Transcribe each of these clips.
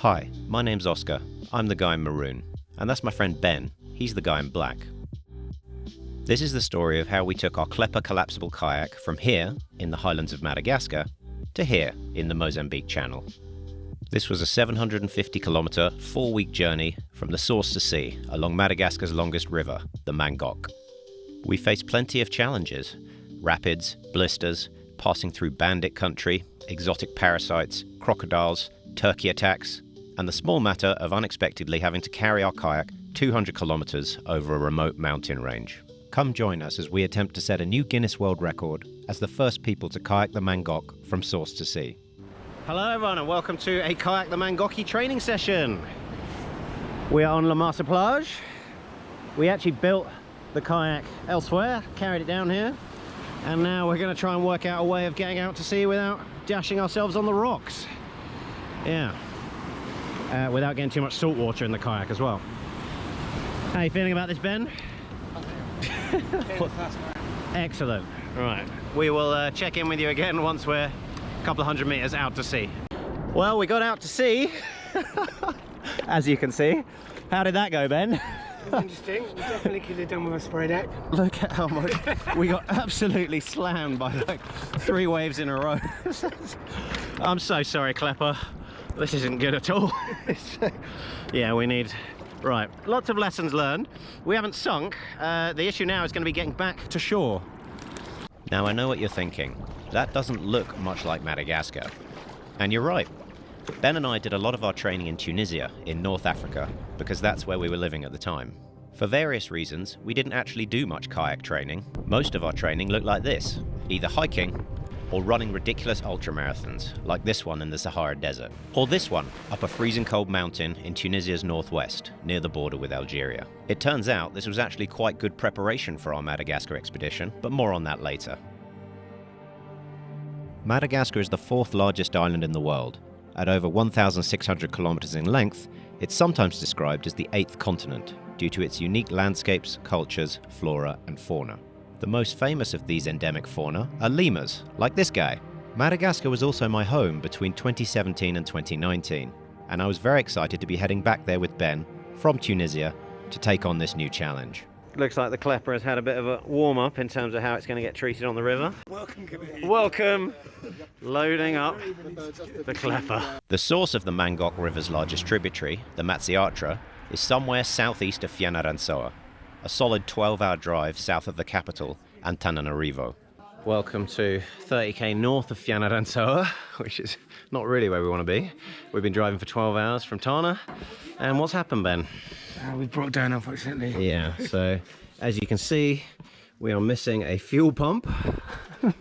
Hi, my name's Oscar. I'm the guy in maroon. And that's my friend Ben. He's the guy in black. This is the story of how we took our Klepper collapsible kayak from here, in the highlands of Madagascar, to here, in the Mozambique Channel. This was a 750-kilometre, 4-week journey from the source to sea along Madagascar's longest river, the Mangok. We faced plenty of challenges: rapids, blisters, passing through bandit country, exotic parasites, crocodiles, turkey attacks, and the small matter of unexpectedly having to carry our kayak 200 kilometres over a remote mountain range. Come join us as we attempt to set a new Guinness World Record as the first people to kayak the Mangok from source to sea. Hello everyone and welcome to a Kayak the Mangoki training session. We are on La Marsa Plage. We actually built the kayak elsewhere, carried it down here, and now we're going to try and work out a way of getting out to sea without dashing ourselves on the rocks. Yeah. Without getting too much salt water in the kayak as well. How are you feeling about this, Ben? Excellent. Right, we will check in with you again once we're a couple of 100 meters out to sea. Well, we got out to sea, as you can see. How did that go, Ben? It was interesting. We definitely could have done with a spray deck. Look at how much we got absolutely slammed by like 3 waves in a row. I'm so sorry, Klepper. This isn't good at all. Yeah, we need... Right, lots of lessons learned. We haven't sunk. The issue now is going to be getting back to shore. Now, I know what you're thinking. That doesn't look much like Madagascar. And you're right. Ben and I did a lot of our training in Tunisia, in North Africa, because that's where we were living at the time. For various reasons, we didn't actually do much kayak training. Most of our training looked like this, either hiking or running ridiculous ultramarathons, like this one in the Sahara Desert, or this one up a freezing cold mountain in Tunisia's northwest, near the border with Algeria. It turns out this was actually quite good preparation for our Madagascar expedition, but more on that later. Madagascar is the 4th largest island in the world. At over 1,600 kilometers in length, it's sometimes described as the 8th continent, due to its unique landscapes, cultures, flora and fauna. The most famous of these endemic fauna are lemurs, like this guy. Madagascar was also my home between 2017 and 2019, and I was very excited to be heading back there with Ben from Tunisia to take on this new challenge. Looks like the Klepper has had a bit of a warm-up in terms of how it's going to get treated on the river. Welcome, Welcome! Loading up the Klepper. The source of the Mangok River's largest tributary, the Matsiatra, is somewhere southeast of Fianarantsoa, a solid 12-hour drive south of the capital, Antananarivo. Welcome to 30k north of Fianarantsoa, which is not really where we want to be. We've been driving for 12 hours from Tana, and what's happened, Ben? We broke down, unfortunately. Yeah, so as you can see, we are missing a fuel pump.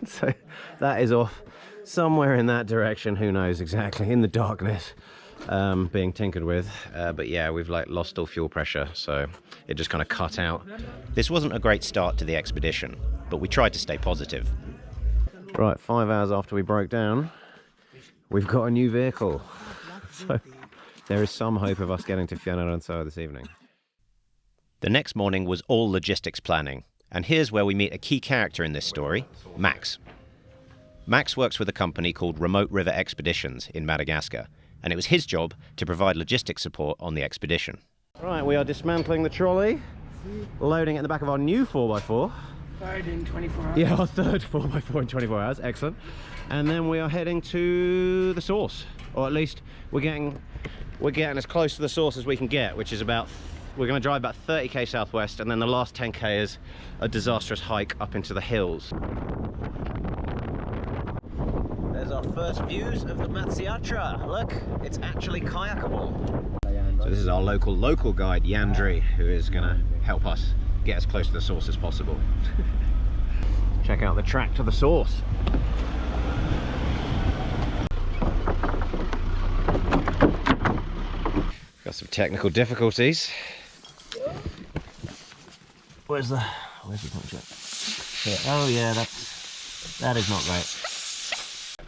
So that is off somewhere in that direction, who knows exactly, in the darkness. Being tinkered with, but yeah, we've like lost all fuel pressure, so it just kind of cut out. This wasn't a great start to the expedition, but we tried to stay positive. Right, 5 hours after we broke down, we've got a new vehicle, so there is some hope of us getting to Fianarantsoa this evening. The next morning was all logistics planning, and here's where we meet a key character in this story, Max. Max works with a company called Remote River Expeditions in Madagascar, and it was his job to provide logistics support on the expedition. Right, we are dismantling the trolley, loading it in the back of our new 4x4. Third in 24 hours. Yeah, our third 4x4 in 24 hours, excellent. And then we are heading to the source, or at least we're getting as close to the source as we can get, which is about, we're going to drive about 30k southwest, and then the last 10k is a disastrous hike up into the hills. There's our first views of the Matsiatra. Look, it's actually kayakable. So this is our local guide, Yandri, who is going to help us get as close to the source as possible. Check out the track to the source. Got some technical difficulties. Where's the contract? Oh yeah, that is not right.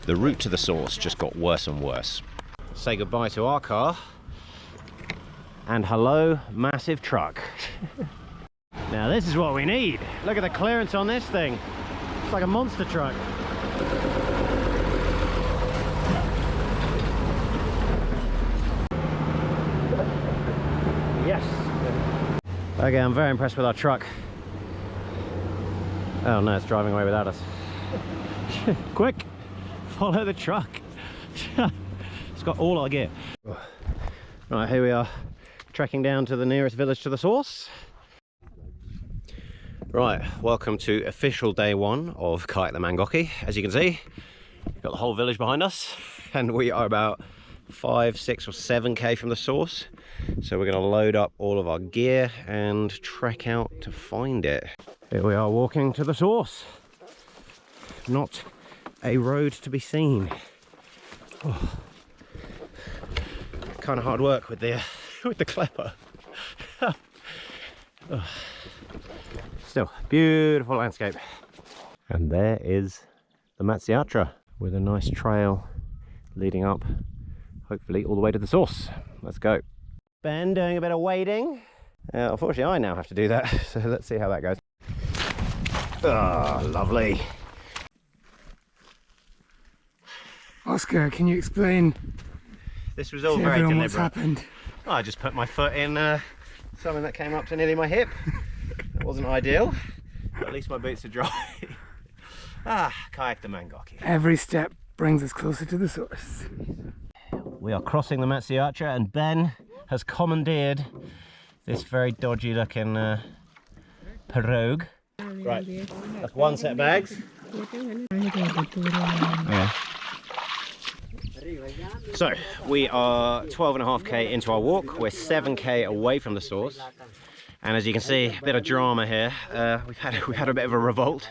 The route to the source just got worse and worse. Say goodbye to our car, and hello, massive truck. Now this is what we need. Look at the clearance on this thing. It's like a monster truck. Okay, I'm very impressed with our truck. Oh no, it's driving away without us. Quick, follow the truck. It's got all our gear. Right, here we are, trekking down to the nearest village to the source. Right, welcome to official day one of Kayak the Mangoki. As you can see, we've got the whole village behind us, and we are about 5, 6 or 7k from the source. So we're going to load up all of our gear and trek out to find it. Here we are walking to the source. Not a road to be seen. Oh. Kind of hard work with the Klepper. Oh. Still, beautiful landscape. And there is the Matsiatra with a nice trail leading up, hopefully all the way to the source. Let's go. Ben doing a bit of wading. Unfortunately, I now have to do that, so let's see how that goes. Ah, oh, lovely. Oscar, can you explain? This was all very deliberate. What's happened? Oh, I just put my foot in something that came up to nearly my hip. It wasn't ideal, but at least my boots are dry. Kayak the Mangoki. Every step brings us closer to the source. We are crossing the Matsiatra, and Ben has commandeered this very dodgy looking pirogue. Right, that's one set of bags. Yeah. So we are 12.5k into our walk. We're 7k away from the source, and as you can see, a bit of drama here. We've had a bit of a revolt.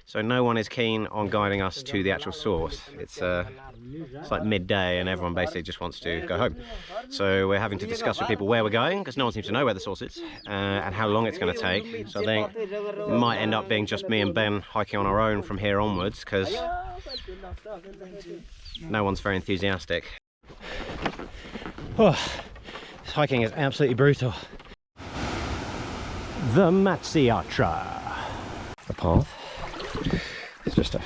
So no one is keen on guiding us to the actual source. It's like midday and everyone basically just wants to go home. So we're having to discuss with people where we're going, because no one seems to know where the source is and how long it's going to take. So I think it might end up being just me and Ben hiking on our own from here onwards, because no one's very enthusiastic. Oh, this hiking is absolutely brutal. The Matsiatra. The path. It's just a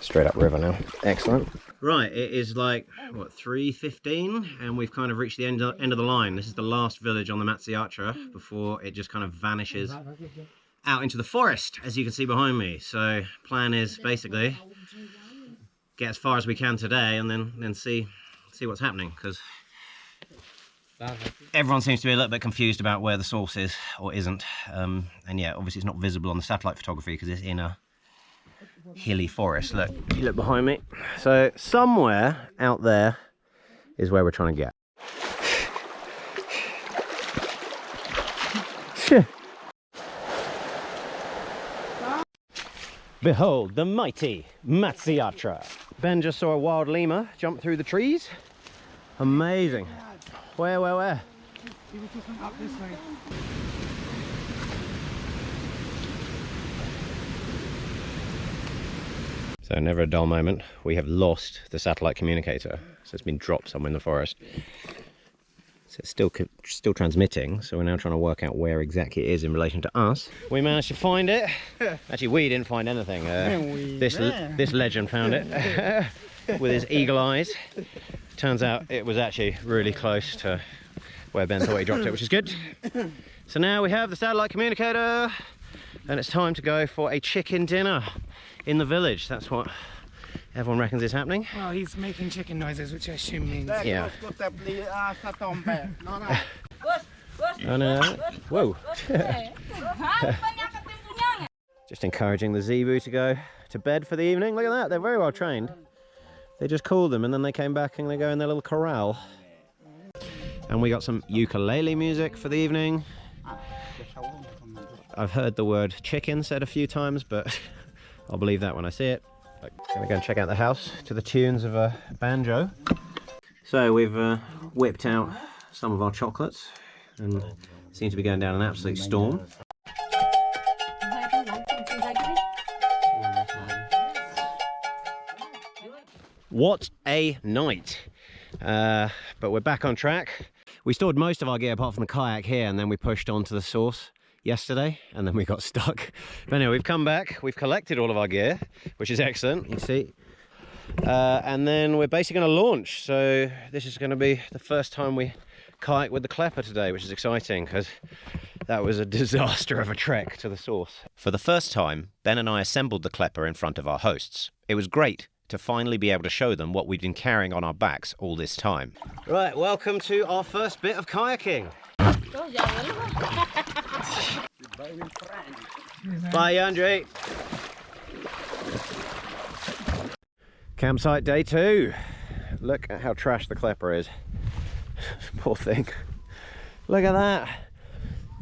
straight up river now. Excellent. Right, it is like, what, 3:15, and we've kind of reached the end of the line. This is the last village on the Matsiatra before it just kind of vanishes out into the forest, as you can see behind me. So plan is basically get as far as we can today and then see what's happening, because everyone seems to be a little bit confused about where the source is or isn't. And yeah, obviously it's not visible on the satellite photography because it's in a hilly forest. Look, if you look behind me. So somewhere out there is where we're trying to get. Behold the mighty Matsiatra. Ben just saw a wild lemur jump through the trees. Amazing. Where? He was just up this way. So never a dull moment. We have lost the satellite communicator. So it's been dropped somewhere in the forest. So it's still transmitting. So we're now trying to work out where exactly it is in relation to us. We managed to find it. Actually, we didn't find anything. This legend found it with his eagle eyes. Turns out it was actually really close to where Ben thought he dropped it, which is good. So now we have the satellite communicator, and it's time to go for a chicken dinner in the village. That's what everyone reckons is happening. Well, he's making chicken noises, which I assume means... Yeah. Oh no. Whoa. Just encouraging the zebu to go to bed for the evening. Look at that, they're very well trained. They just called them and then they came back and they go in their little corral. And we got some ukulele music for the evening. I've heard the word chicken said a few times, but I'll believe that when I see it. I'm gonna go and check out the house to the tunes of a banjo. So we've whipped out some of our chocolates and seem to be going down an absolute storm. What a night. But we're back on track. We stored most of our gear apart from the kayak here, and then we pushed on to the source yesterday, and then we got stuck. But anyway, we've come back, we've collected all of our gear, which is excellent, you see. And then we're basically going to launch. So this is going to be the first time we kayak with the Klepper today, which is exciting because That was a disaster of a trek to the source. For the first time, Ben and I assembled the Klepper in front of our hosts. It was great to finally be able to show them what we'd been carrying on our backs all this time. Right, welcome to our first bit of kayaking. Bye, Andre. Campsite day 2. Look at how trash the Klepper is. Poor thing. Look at that.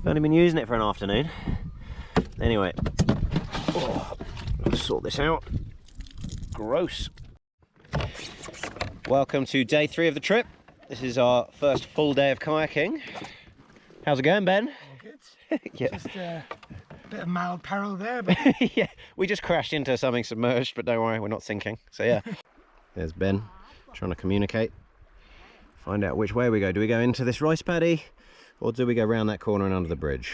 I've only been using it for an afternoon. Anyway, let's sort this out. Gross. Welcome to day 3 of the trip. This is our first full day of kayaking. How's it going, Ben? Good. Yeah. Just a bit of mild peril there, but Yeah, we just crashed into something submerged, but don't worry, we're not sinking. So yeah. There's Ben trying to communicate. Find out which way we go. Do we go into this rice paddy or do we go round that corner and under the bridge?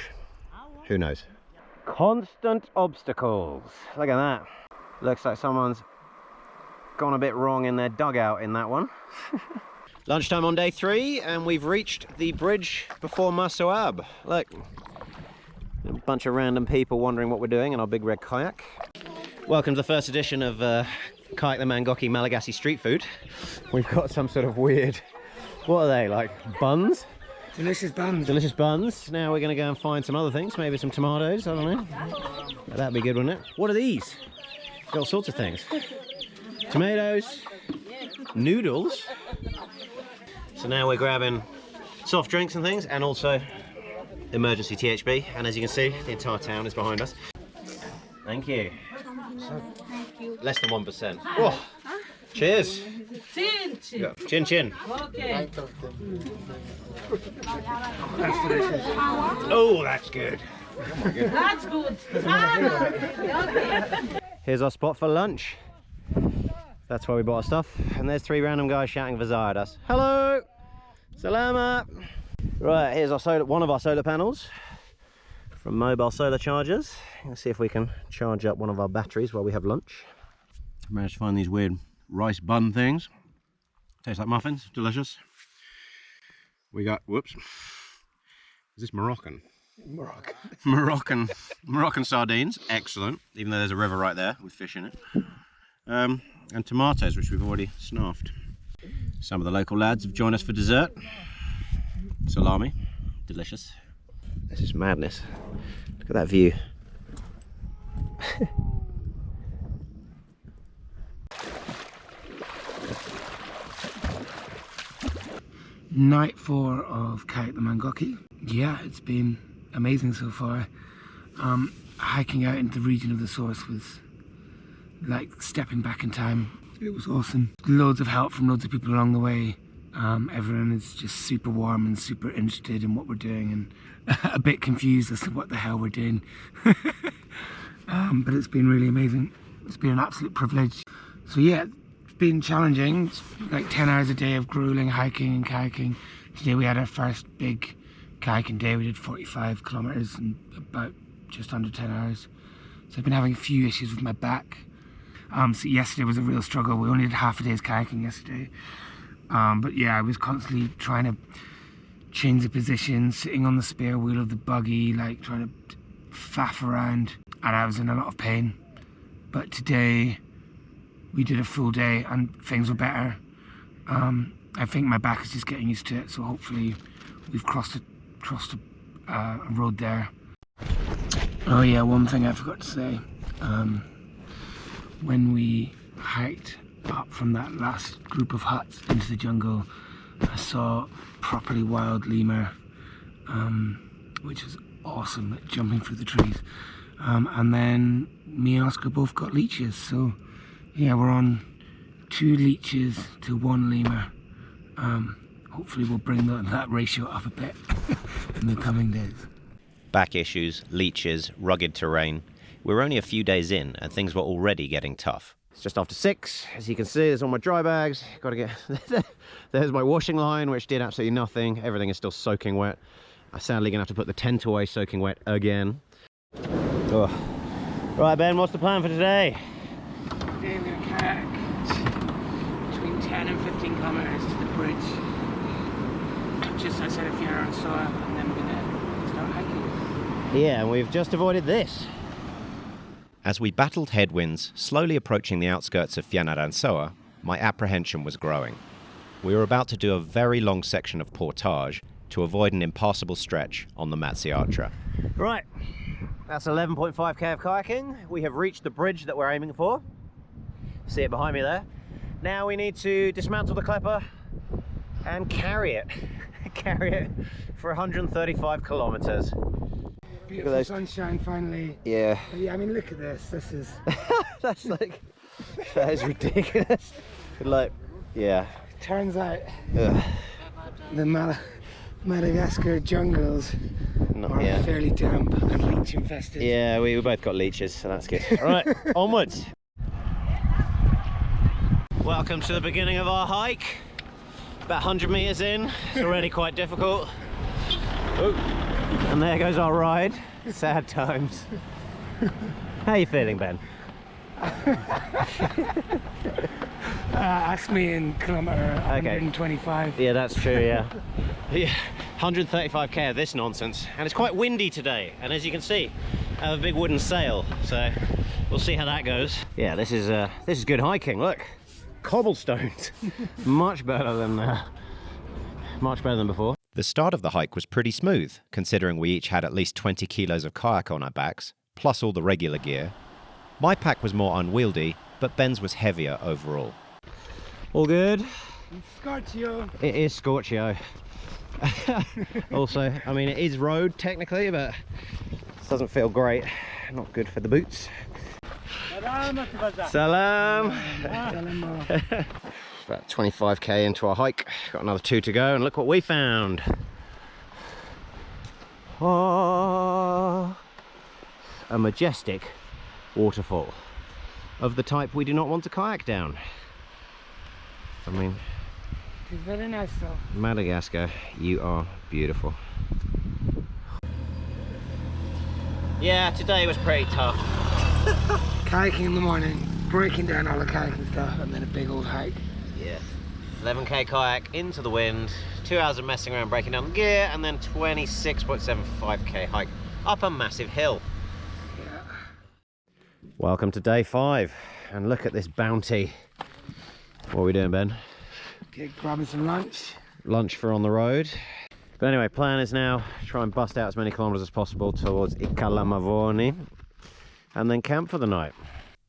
Who knows? Constant obstacles. Look at that. Looks like someone's gone a bit wrong in their dugout in that one. Lunchtime on day 3 and we've reached the bridge before Masoab. Look, a bunch of random people wondering what we're doing in our big red kayak. Welcome to the first edition of Kayak the Mangoki Malagasy street food. We've got some sort of weird, what are they, like buns? delicious buns. Delicious buns. Now we're going to go and find some other things, maybe some tomatoes, I don't know. That'd be good, wouldn't it? What are these? Got all sorts of things. Tomatoes, noodles. So now we're grabbing soft drinks and things, and also emergency THB. And as you can see, the entire town is behind us. Thank you. Less than 1%. Oh, cheers. Chin, chin. Yeah. Chin chin. Okay. That's delicious. Oh, that's good. That's good. Okay. Here's our spot for lunch. That's where we bought our stuff. And there's 3 random guys shouting Vazar at us. Hello! Salama! Right, here's our one of our solar panels from Mobile Solar Chargers. Let's see if we can charge up one of our batteries while we have lunch. I managed to find these weird rice bun things. Tastes like muffins, delicious. We got, whoops. Is this Moroccan? Moroccan sardines, excellent. Even though there's a river right there with fish in it. And tomatoes, which we've already snuffed. Some of the local lads have joined us for dessert. Salami, delicious. This is madness. Look at that view. Night 4 of Kayak the Mangoki. Yeah, it's been amazing so far. Hiking out into the region of the source was like stepping back in time. It was awesome. Loads of help from loads of people along the way. Everyone is just super warm and super interested in what we're doing and a bit confused as to what the hell we're doing. But it's been really amazing. It's been an absolute privilege. So yeah, it's been challenging. It's like 10 hours a day of grueling hiking and kayaking. Today we had our first big kayaking day. We did 45 kilometers in about just under 10 hours. So I've been having a few issues with my back. So yesterday was a real struggle. We only did half a day's kayaking yesterday. But yeah, I was constantly trying to change the position, sitting on the spare wheel of the buggy, like trying to faff around, and I was in a lot of pain. But today we did a full day and things were better. I think my back is just getting used to it, so hopefully we've crossed a road there. Oh yeah, one thing I forgot to say. When we hiked up from that last group of huts into the jungle, I saw properly wild lemur, which was awesome at jumping through the trees. And then me and Oscar both got leeches, so yeah, we're on 2 leeches to 1 lemur. Hopefully we'll bring that ratio up a bit in the coming days. Back issues, leeches, rugged terrain. We're only a few days in and things were already getting tough. It's just after 6. As you can see, there's all my dry bags. Got to get... There's my washing line, which did absolutely nothing. Everything is still soaking wet. I'm sadly going to have to put the tent away soaking wet again. Oh. Right, Ben, what's the plan for today? Today we're going to kayak between 10 and 15 kilometers to the bridge just outside of Fianarantsoa, and then we're going to start hiking. Yeah, and we've just avoided this. As we battled headwinds, slowly approaching the outskirts of Fianarantsoa, my apprehension was growing. We were about to do a very long section of portage to avoid an impassable stretch on the Matsiatra. Right, that's 11.5k of kayaking. We have reached the bridge that we're aiming for. See it behind me there. Now we need to dismantle the Klepper and carry it. Carry it for 135 kilometers. Beautiful sunshine finally. Yeah. Yeah, I mean, look at this. This is... That's like... That is ridiculous. Like, yeah. Turns out Ugh. the Madagascar jungles are fairly damp and leech infested. Yeah, we both got leeches, so that's good. All right, onwards. Welcome to the beginning of our hike. About 100 meters in. It's already quite difficult. Ooh. And there goes our ride. Sad times. How are you feeling, Ben? Ask me in kilometre 125. Yeah, that's true, yeah. Yeah, 135k of this nonsense. And it's quite windy today. And as you can see, I have a big wooden sail. So we'll see how that goes. Yeah, this is good hiking. Look, cobblestones. Much better than before. The start of the hike was pretty smooth, considering we each had at least 20 kilos of kayak on our backs, plus all the regular gear. My pack was more unwieldy, but Ben's was heavier overall. All good? Scorchio. It is Scorchio. Also, I mean, it is road technically, but it doesn't feel great. Not good for the boots. Salam! About 25k into our hike. Got another 2 to go, and look what we found. Oh, a majestic waterfall of the type we do not want to kayak down. I mean, it's very nice though. Madagascar, you are beautiful. Yeah, today was pretty tough. Kayaking in the morning, breaking down all the kayaking stuff, and then a big old hike. Yeah, 11k kayak into the wind, 2 hours of messing around breaking down the gear, and then 26.75k hike up a massive hill. Yeah. Welcome to day 5, and look at this bounty. What are we doing, Ben? Okay, grabbing some lunch. Lunch for on the road. But anyway, plan is now try and bust out as many kilometers as possible towards Ikalamavoni and then camp for the night.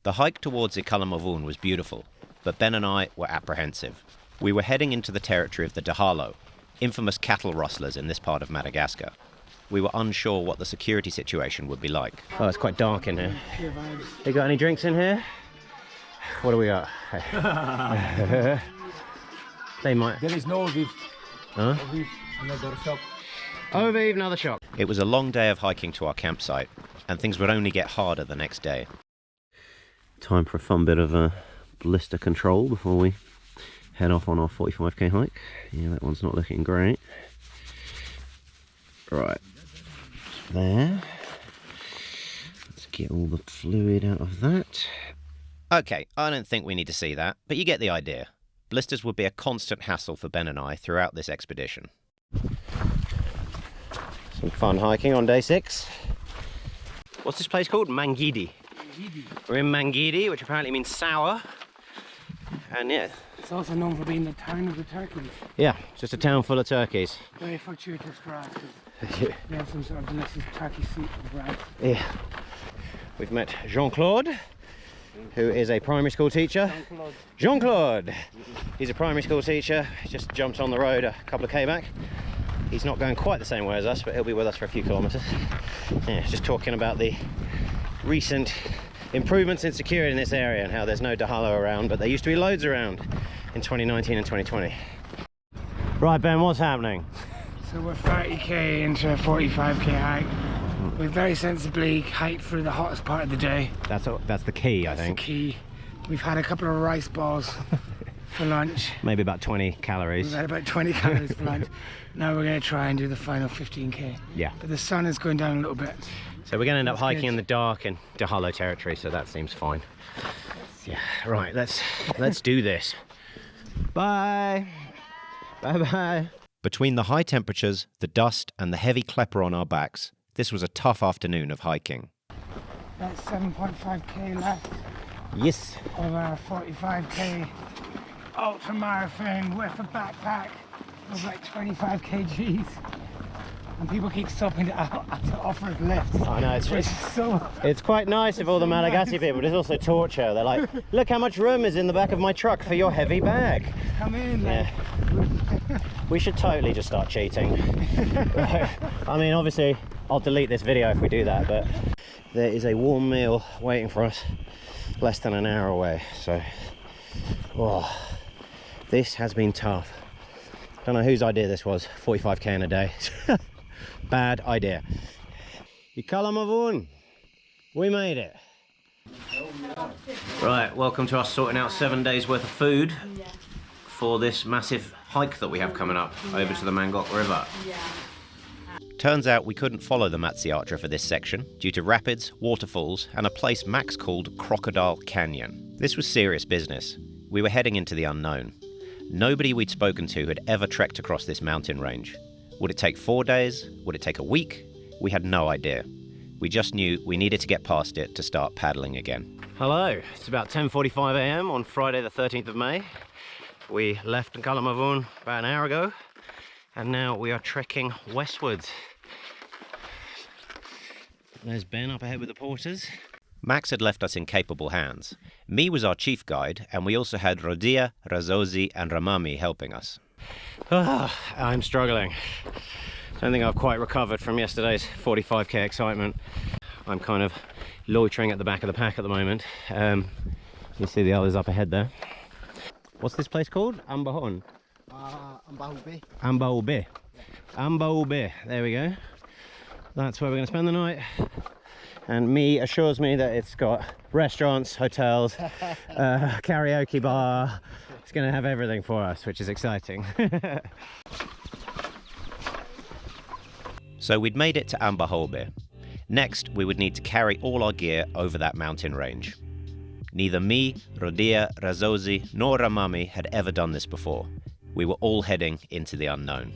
The hike towards Ikalamavun was beautiful, but Ben and I were apprehensive. We were heading into the territory of the Dahalo, infamous cattle rustlers in this part of Madagascar. We were unsure what the security situation would be like. Oh, it's quite dark in here. Pure vibes. You got any drinks in here? What do we got? They might. There is no Oviv. Huh? Oviv, another shop. Oviv, another shop. It was a long day of hiking to our campsite, and things would only get harder the next day. Time for a fun bit of blister control before we head off on our 45k hike. Yeah, that one's not looking great. Right, there. Let's get all the fluid out of that. Okay, I don't think we need to see that, but you get the idea. Blisters would be a constant hassle for Ben and I throughout this expedition. Some fun hiking on day 6. What's this place called? Mangidi. We're in Mangidi, which apparently means sour. And yeah. It's also known for being the town of the turkeys. Yeah, just a town full of turkeys. Very fortuitous for us. We have some sort of delicious turkey soup with rice. Yeah. We've met Jean-Claude, who is a primary school teacher. Jean-Claude! He's a primary school teacher. He just jumped on the road a couple of k back. He's not going quite the same way as us, but he'll be with us for a few kilometres. Yeah, just talking about the recent improvements in security in this area and how there's no Dahalo around, but there used to be loads around in 2019 and 2020. Right, Ben, what's happening? So we're 30k into a 45k hike. We very sensibly hiked through the hottest part of the day. That's the key, I think. That's the key. We've had a couple of rice balls for lunch. Maybe about 20 calories. We've had about 20 calories for lunch. Now we're going to try and do the final 15k. Yeah. But the sun is going down a little bit. So we're going to end up hiking in the dark in Dahalo territory, so that seems fine. Yeah, right, let's do this. Bye. Bye-bye. Between the high temperatures, the dust, and the heavy klepper on our backs, This was a tough afternoon of hiking. That's 7.5k left Yes. of our 45k ultra marathon with a backpack of like 25 kgs. And people keep stopping to offer us lifts. I know, So it's quite nice of all the Malagasy people, but it's also torture. They're like, look how much room is in the back of my truck for your heavy bag. come in. Like, Yeah. We should totally just start cheating. I mean, obviously, I'll delete this video if we do that, but there is a warm meal waiting for us less than an hour away. So, oh, this has been tough. Don't know whose idea this was, 45k in a day. Bad idea. Ikalamavun, we made it. Right, welcome to us sorting out 7 days worth of food for this massive hike that we have coming up over to the Mangok River. Turns out we couldn't follow the Matsiatra for this section due to rapids, waterfalls, and a place Max called Crocodile Canyon. This was serious business. We were heading into the unknown. Nobody we'd spoken to had ever trekked across this mountain range. Would it take 4 days? Would it take a week? We had no idea. We just knew we needed to get past it to start paddling again. Hello, it's about 10:45 a.m. on Friday the 13th of May. We left Kalamavun about an hour ago, and now we are trekking westwards. There's Ben up ahead with the porters. Max had left us in capable hands. Me was our chief guide, and we also had Rodia, Razosi, and Ramami helping us. I'm struggling. Don't think I've quite recovered from yesterday's 45k excitement. I'm kind of loitering at the back of the pack at the moment. You see the others up ahead there. What's this place called? Ambahon? Ambaube. Ambaube. Ambaube. There we go. That's where we're going to spend the night. And me assures me that it's got restaurants, hotels, karaoke bar. It's going to have everything for us, which is exciting. So we'd made it to Ambahobe. Next, we would need to carry all our gear over that mountain range. Neither me, Rodia, Razosi, nor Ramami had ever done this before. We were all heading into the unknown.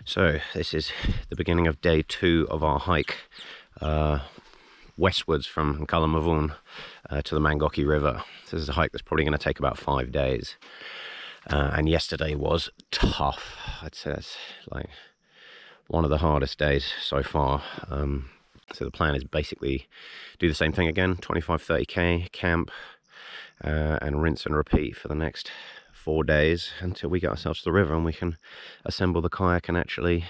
So this is the beginning of day 2 of our hike westwards from Kalamavun to the Mangoki River. This is a hike that's probably going to take about 5 days. And yesterday was tough. I'd say it's like one of the hardest days so far. So the plan is basically do the same thing again, 25-30k, camp, and rinse and repeat for the next 4 days until we get ourselves to the river and we can assemble the kayak and actually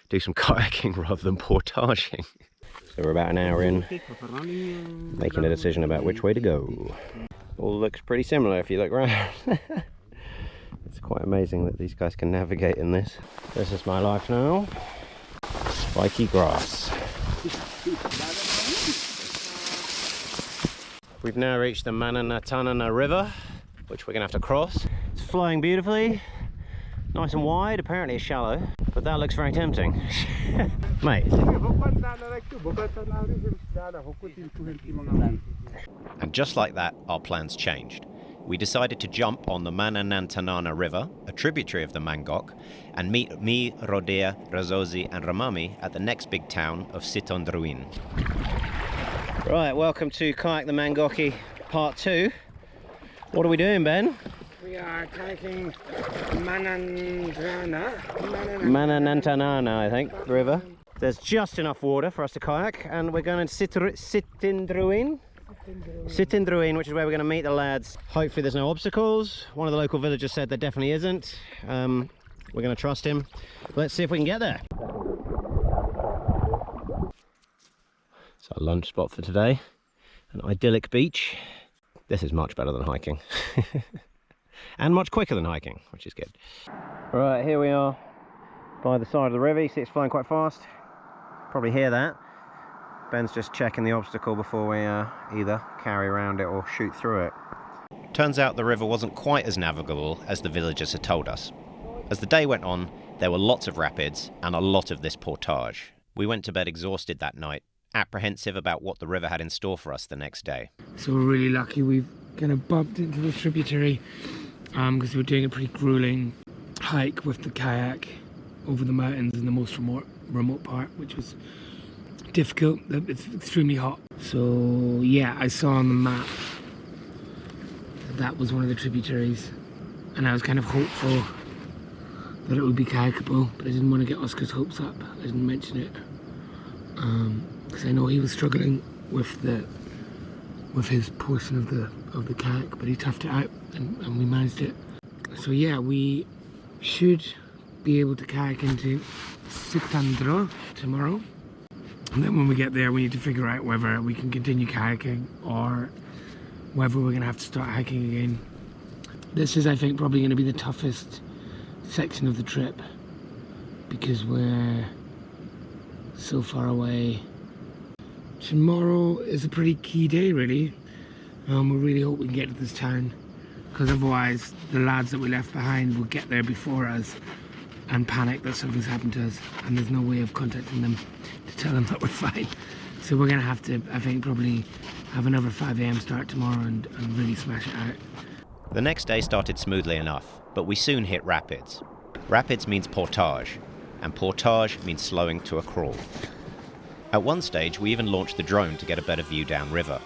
do some kayaking rather than portaging. So we're about an hour in, making a decision about which way to go. All looks pretty similar if you look around. It's quite amazing that these guys can navigate in this. This is my life now. Spiky grass. We've now reached the Mananatanana River, which we're going to have to cross. It's flowing beautifully, nice and wide. Apparently it's shallow, but that looks very tempting. Mate. And just like that, our plans changed. We decided to jump on the Mananantanana River, a tributary of the Mangok, and meet me, Rodea, Razosi, and Ramami at the next big town of Sitondruin. Right, welcome to Kayak the Mangoki Part 2. What are we doing, Ben? we are kayaking Mananantanana, I think, river. There's just enough water for us to kayak, and we're going to Sitindruin, which is where we're going to meet the lads. Hopefully there's no obstacles. One of the local villagers said there definitely isn't. We're going to trust him. Let's see if we can get there. It's our lunch spot for today. An idyllic beach. This is much better than hiking. And much quicker than hiking, which is good. Right, here we are by the side of the river. You see it's flowing quite fast. Probably hear that. Ben's just checking the obstacle before we either carry around it or shoot through it. Turns out the river wasn't quite as navigable as the villagers had told us. As the day went on, there were lots of rapids and a lot of this portage. We went to bed exhausted that night, apprehensive about what the river had in store for us the next day. So we're really lucky we've kind of bumped into the tributary because we're doing a pretty grueling hike with the kayak over the mountains in the most remote part, which was difficult. It's extremely hot. So yeah, I saw on the map that was one of the tributaries, and I was kind of hopeful that it would be kayakable, but I didn't want to get Oscar's hopes up. I didn't mention it because I know he was struggling with his portion of the kayak, but he toughed it out and we managed it. So yeah, we should be able to kayak into Sitandro tomorrow, and then when we get there we need to figure out whether we can continue kayaking or whether we're going to have to start hiking again. This is, I think, probably going to be the toughest section of the trip because we're so far away. Tomorrow is a pretty key day, really. We really hope we can get to this town, because otherwise the lads that we left behind will get there before us and panic that something's happened to us, and there's no way of contacting them to tell them that we're fine. So we're going to have to, I think, probably have another 5 AM start tomorrow and really smash it out. The next day started smoothly enough, but we soon hit rapids. Rapids means portage, and portage means slowing to a crawl. At one stage, we even launched the drone to get a better view downriver.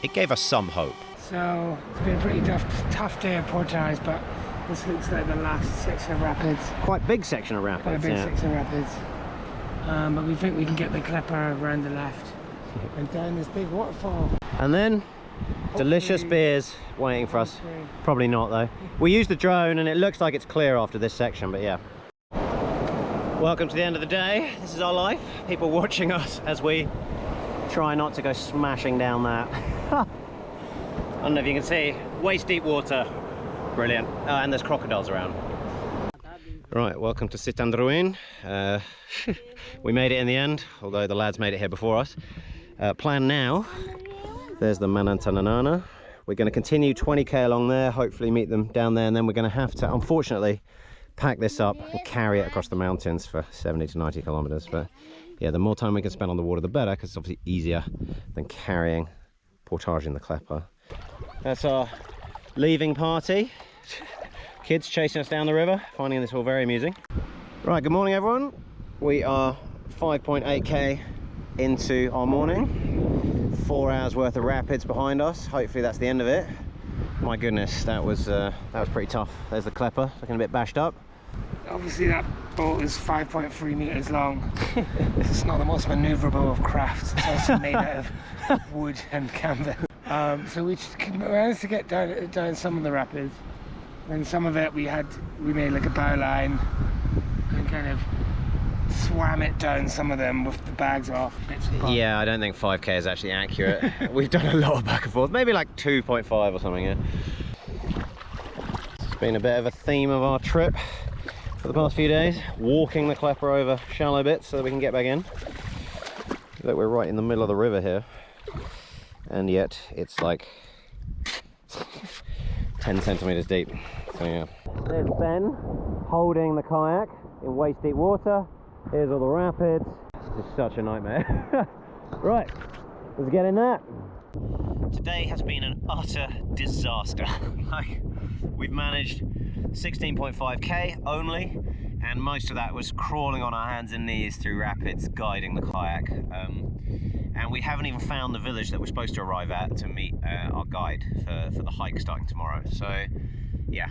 It gave us some hope. So it's been a pretty tough day of portage, but this looks like the last section of rapids. Quite big section of rapids. Quite a big section of rapids. But we think we can get the Klepper around the left and down this big waterfall. And then delicious beers waiting for us. Probably not though. We used the drone and it looks like it's clear after this section, but yeah. Welcome to the end of the day. This is our life. People watching us as we try not to go smashing down that. I don't know if you can see, waist deep water. Brilliant. Oh, and there's crocodiles around. Right, welcome to Sitandroin. We made it in the end, although the lads made it here before us. Plan now, there's the Manantanana. We're going to continue 20k along there, hopefully meet them down there, and then we're going to have to, unfortunately, pack this up and carry it across the mountains for 70 to 90 kilometers. But yeah, the more time we can spend on the water, the better, because it's obviously easier than carrying, portaging the Klepper. That's our leaving party. Kids chasing us down the river, finding this all very amusing. Right, good morning everyone. We are 5.8k into our morning. 4 hours worth of rapids behind us. Hopefully that's the end of it. My goodness, that was pretty tough. There's the Klepper, looking a bit bashed up. Obviously that boat is 5.3 meters long. It's not the most maneuverable of crafts. It's also made out of wood and canvas. So we managed to get down some of the rapids. And some of it we made like a bow line and kind of swam it down some of them with the bags off. Yeah, I don't think 5k is actually accurate. We've done a lot of back and forth, maybe like 2.5 or something. Yeah. It's been a bit of a theme of our trip for the past few days, walking the Klepper over shallow bits so that we can get back in. Look, we're right in the middle of the river here, and yet it's like 10 centimeters deep. So yeah. There's Ben holding the kayak in waist deep water. Here's all the rapids. This is such a nightmare. Right, let's get in that. Today has been an utter disaster. We've managed 16.5k only, and most of that was crawling on our hands and knees through rapids, guiding the kayak. And we haven't even found the village that we're supposed to arrive at to meet our guide for the hike starting tomorrow. So yeah,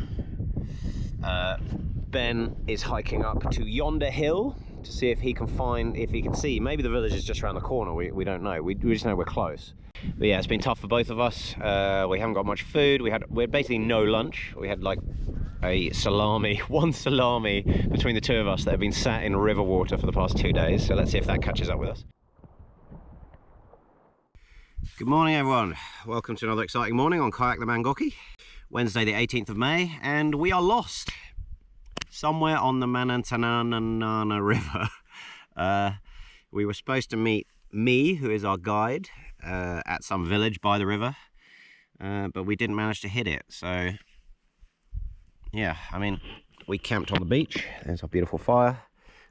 Ben is hiking up to yonder hill to see if he can see. Maybe the village is just around the corner. We don't know. We just know we're close. But yeah, it's been tough for both of us. We haven't got much food. We had basically no lunch. We had like one salami between the two of us that have been sat in river water for the past 2 days. So let's see if that catches up with us. Good morning everyone. Welcome to another exciting morning on Kayak the Mangoki. Wednesday the 18th of May, and we are lost somewhere on the Manantanana River. We were supposed to meet me, who is our guide, at some village by the river, but we didn't manage to hit it. So yeah, I mean, we camped on the beach. There's our beautiful fire.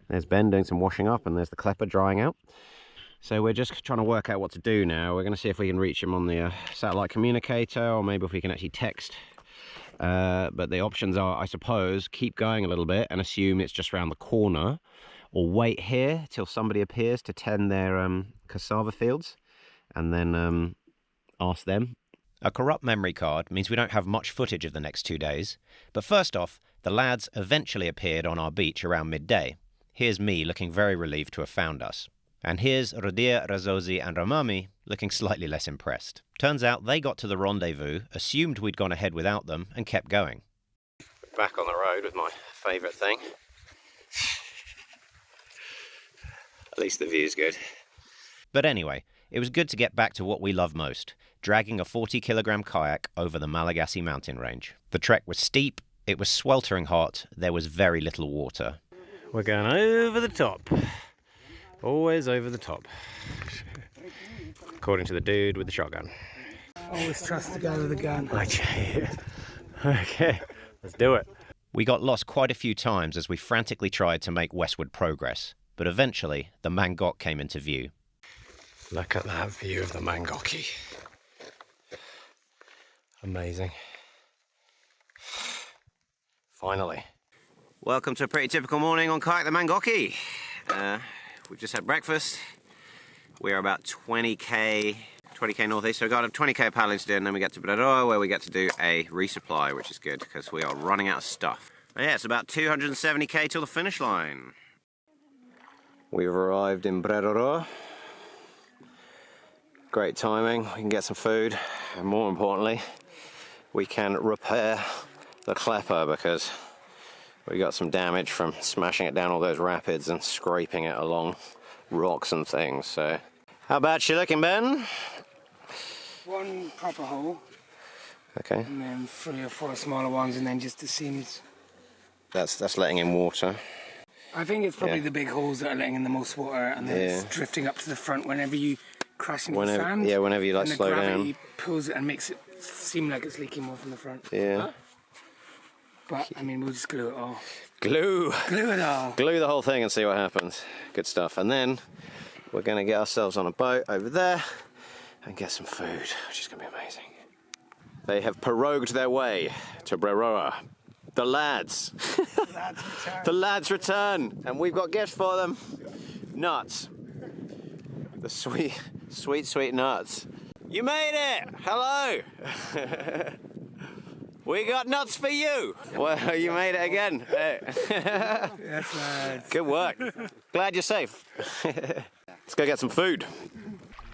There's Ben doing some washing up, and there's the Klepper drying out. So we're just trying to work out what to do now. We're going to see if we can reach him on the satellite communicator, or maybe if we can actually text. But the options are, I suppose, keep going a little bit and assume it's just around the corner, or wait here till somebody appears to tend their cassava fields and then ask them. A corrupt memory card means we don't have much footage of the next 2 days, but first off, the lads eventually appeared on our beach around midday. Here's me looking very relieved to have found us. And here's Rodia, Razosi and Ramami looking slightly less impressed. Turns out they got to the rendezvous, assumed we'd gone ahead without them, and kept going. Back on the road with my favourite thing. At least the view's good. But anyway, it was good to get back to what we love most, dragging a 40-kilogram kayak over the Malagasy mountain range. The trek was steep, it was sweltering hot, there was very little water. We're going over the top. Always over the top. According to the dude with the shotgun. Always trust the guy with the gun. Okay, let's do it. We got lost quite a few times as we frantically tried to make westward progress, but eventually the Mangok came into view. Look at that view of the Mangoki. Amazing. Finally. Welcome to a pretty typical morning on Kayak the Mangoki. We've just had breakfast. We are about 20k northeast, so we've got a 20k paddling to do, and then we get to Breroa where we get to do a resupply, which is good because we are running out of stuff. But yeah, it's about 270k till the finish line. We've arrived in Breroa. Great timing, we can get some food, and more importantly, we can repair the Klepper because we got some damage from smashing it down all those rapids and scraping it along rocks and things. So, how about you looking, Ben? One proper hole. Okay. And then 3 or 4 smaller ones, and then just the seams. That's letting in water. I think it's probably the big holes that are letting in the most water, and then it's drifting up to the front whenever you crash into the sand. Yeah, whenever you like and slow the gravity down. pulls it and makes it seem like it's leaking more from the front. Yeah. But I mean, we'll just glue it all. Glue! Glue it all. Glue the whole thing and see what happens. Good stuff. And then we're going to get ourselves on a boat over there and get some food, which is going to be amazing. They have pirogued their way to Breroa. The lads. The lads return. And we've got gifts for them. Nuts. The sweet, sweet, sweet nuts. You made it! Hello! We got nuts for you! Well, you made it again. Yes, lads. Good work. Glad you're safe. Let's go get some food.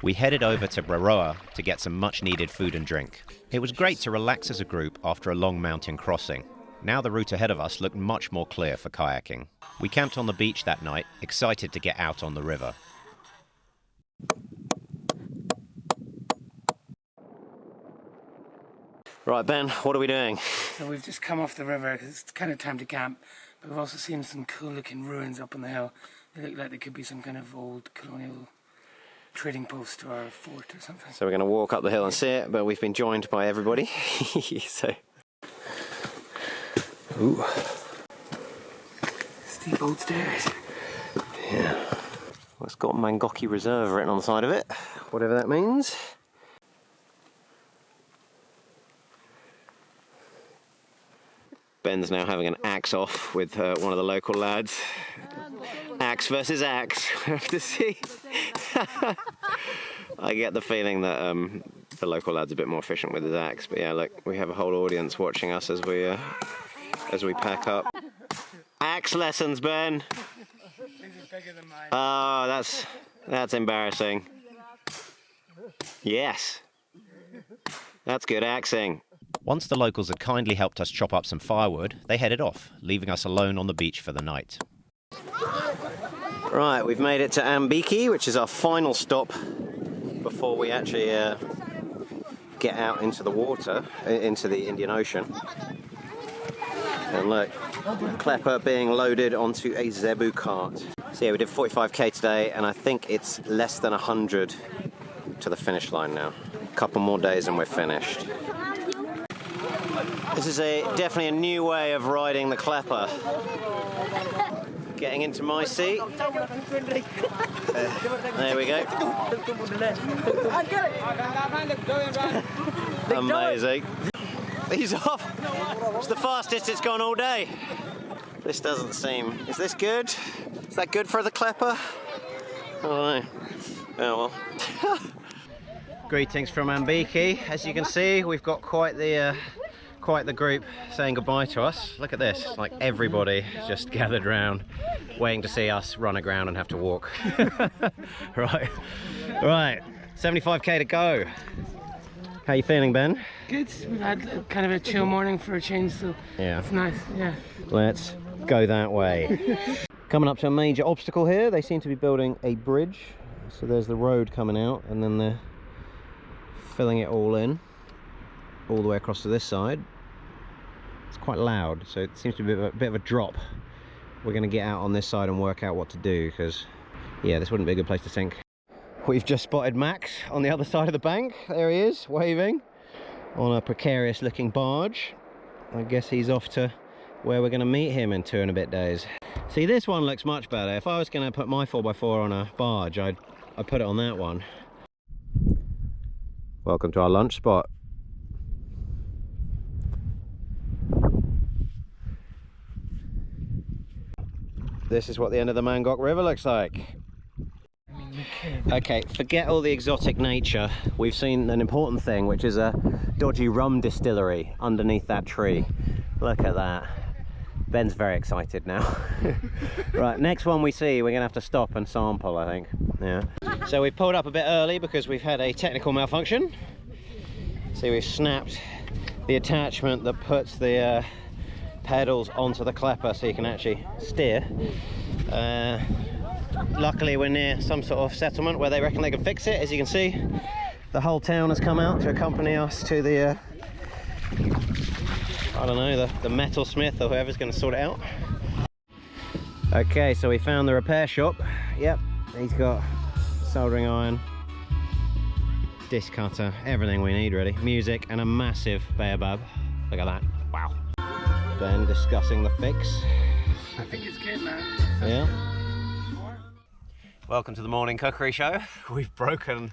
We headed over to Breroa to get some much-needed food and drink. It was great to relax as a group after a long mountain crossing. Now the route ahead of us looked much more clear for kayaking. We camped on the beach that night, excited to get out on the river. Right, Ben, what are we doing? So we've just come off the river because it's kind of time to camp, but we've also seen some cool looking ruins up on the hill. They look like they could be some kind of old colonial trading post or a fort or something. So we're going to walk up the hill and see it, but we've been joined by everybody. So, ooh, steep old stairs. Yeah. Well, it's got Mangoki Reserve written on the side of it, whatever that means. Ben's now having an axe off with one of the local lads. Axe versus axe, we have to see. I get the feeling that the local lad's a bit more efficient with his axe, but yeah, look, we have a whole audience watching us as we pack up. Axe lessons, Ben. This is bigger than mine. Oh, that's embarrassing. Yes. That's good axing. Once the locals had kindly helped us chop up some firewood, they headed off, leaving us alone on the beach for the night. Right, we've made it to Ambiki, which is our final stop before we actually get out into the water, into the Indian Ocean. And look, Klepper being loaded onto a Zebu cart. So yeah, we did 45k today, and I think it's less than 100 to the finish line now. A couple more days and we're finished. This is definitely a new way of riding the Klepper. Getting into my seat. There we go. Amazing. He's off. It's the fastest it's gone all day. This doesn't seem... Is this good? Is that good for the Klepper? I don't know. Oh well. Greetings from Mbiki. As you can see, we've got quite the group saying goodbye to us. Look at this, like everybody just gathered round, waiting to see us run aground and have to walk. Right, 75k to go. How you feeling, Ben? Good. We've had kind of a chill morning for a change, so Yeah. it's nice. Yeah. Let's go that way. Coming up to a major obstacle here. They seem to be building a bridge. So there's the road coming out, and then they're filling it all in, all the way across to this side. It's quite loud, so it seems to be a bit of a drop. We're going to get out on this side and work out what to do, because yeah, this wouldn't be a good place to sink. We've just spotted Max on the other side of the bank. There he is, waving on a precarious looking barge. I guess he's off to where we're going to meet him in 2 and a bit days. See, this one looks much better. If I was going to put my 4x4 on a barge, I'd put it on that one. Welcome to our lunch spot. This is what the end of the Mangok River looks like. Okay, forget all the exotic nature. We've seen an important thing, which is a dodgy rum distillery underneath that tree. Look at that. Ben's very excited now. Right, next one we see, we're gonna have to stop and sample, I think. Yeah. So we've pulled up a bit early because we've had a technical malfunction. See, we've snapped the attachment that puts the pedals onto the Klepper so you can actually steer. Luckily we're near some sort of settlement where they reckon they can fix it. As you can see, the whole town has come out to accompany us to the I don't know, the metalsmith or whoever's going to sort it out. Okay, so we found the repair shop. Yep, he's got soldering iron, disc cutter, everything we need really. Music and a massive baobab. Look at that, wow. Ben discussing the fix. I think it's good, man. Yeah. Welcome to the morning cookery show. We've broken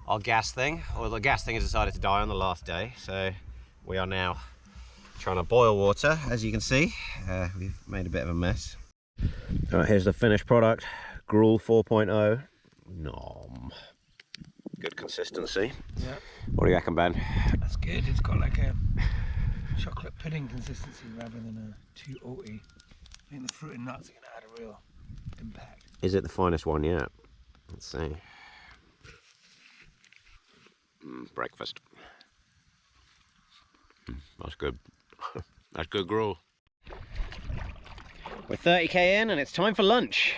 our gas thing, or the gas thing has decided to die on the last day, so we are now trying to boil water. As you can see, we've made a bit of a mess. All right, here's the finished product. Gruel 4.0. Nom. Good consistency. Yeah. What do you reckon, Ben? That's good. It's got like a chocolate pudding consistency rather than a too oaty. I think the fruit and nuts are going to add a real impact. Is it the finest one yet? Let's see. Breakfast. That's good. That's good gruel. We're 30k in and it's time for lunch.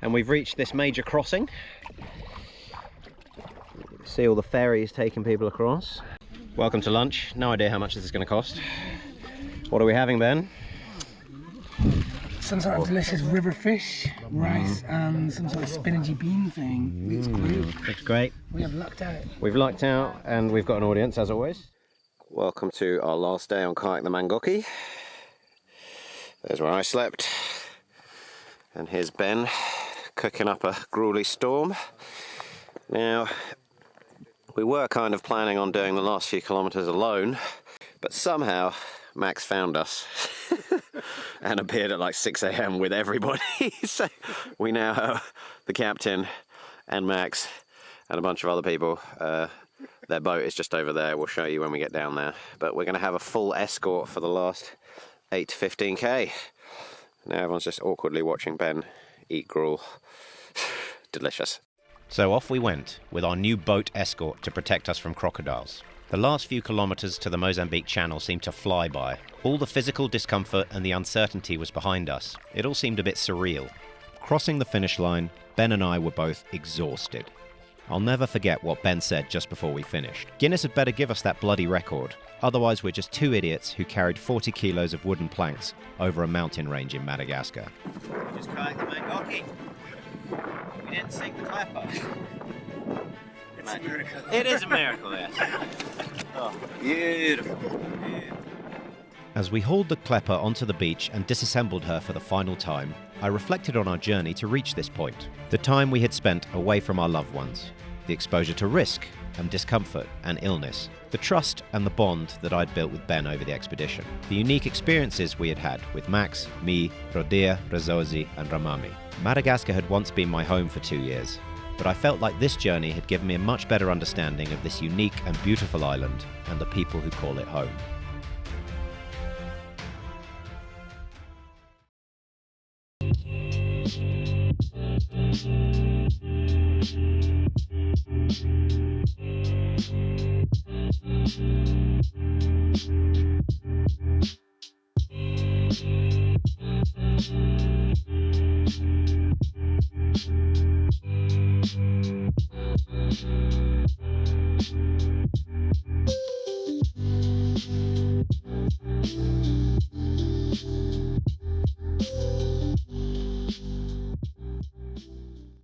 And we've reached this major crossing. See all the ferries taking people across. Welcome to lunch. No idea how much this is going to cost. What are we having, Ben? Some sort of delicious river fish, rice, and some sort of spinachy bean thing. It's great. Looks great. We have lucked out. We've lucked out and we've got an audience as always. Welcome to our last day on Kayak the Mangoki. There's where I slept. And here's Ben cooking up a gruely storm. Now, we were kind of planning on doing the last few kilometres alone, but somehow Max found us and appeared at like 6 AM with everybody. So we now have the captain and Max and a bunch of other people. Their boat is just over there. We'll show you when we get down there. But we're going to have a full escort for the last 8 to 15k. Now everyone's just awkwardly watching Ben eat gruel. Delicious. So off we went with our new boat escort to protect us from crocodiles. The last few kilometres to the Mozambique Channel seemed to fly by. All the physical discomfort and the uncertainty was behind us. It all seemed a bit surreal. Crossing the finish line, Ben and I were both exhausted. I'll never forget what Ben said just before we finished. Guinness had better give us that bloody record. Otherwise we're just two idiots who carried 40 kilos of wooden planks over a mountain range in Madagascar. We just kayaked the Mangoki. We didn't sink the Klepper. It's a miracle. It is a miracle, yes. Oh, beautiful. As we hauled the Klepper onto the beach and disassembled her for the final time, I reflected on our journey to reach this point. The time we had spent away from our loved ones, the exposure to risk and discomfort and illness, the trust and the bond that I'd built with Ben over the expedition, the unique experiences we had had with Max, me, Rodia, Razosi and Ramami. Madagascar had once been my home for 2 years. but I felt like this journey had given me a much better understanding of this unique and beautiful island and the people who call it home.